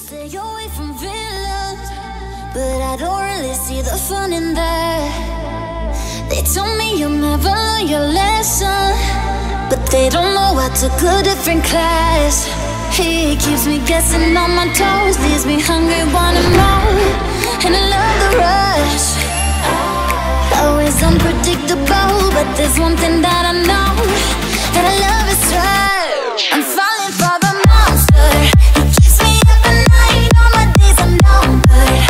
stay away from villains, but I don't really see the fun in that. They told me you'll never learn your lesson, but they don't know I took a different class. He keeps me guessing on my toes, leaves me hungry, wanting more, and I love the rush. Always unpredictable, but there's one thing that I know, that I love is right. I'm falling for the monster. He keeps me up at night, all my days are numbered,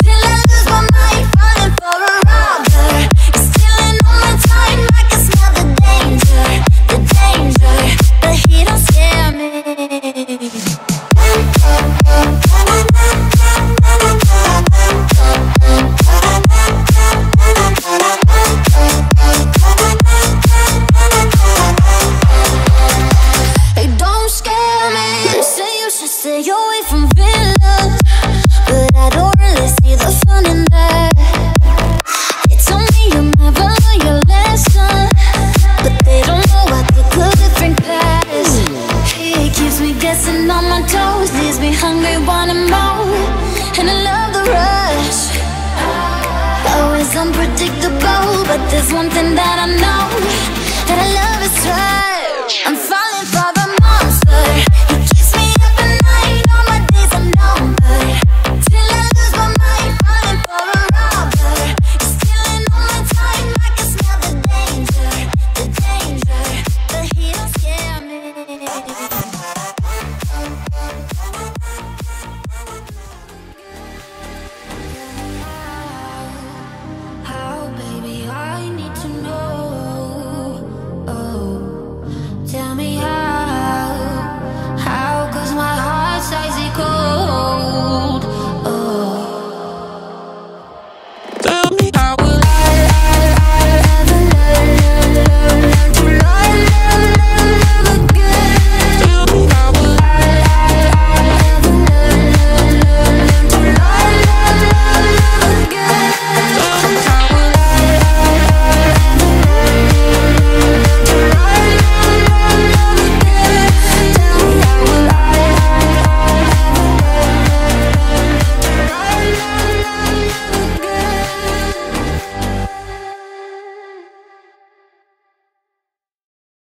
till I lose my mind, falling for a robber. He's stealing all my time, I can smell the danger, but he don't scare me. Stay away from villains, but I don't really see the fun in that. They told me you'll never learn your lesson, but they don't know I took a different class. He keeps me guessing on my toes, leaves me hungry, wanting more, and I love the rush. Always unpredictable, but there's one thing that I know, that I love is right. I'm falling for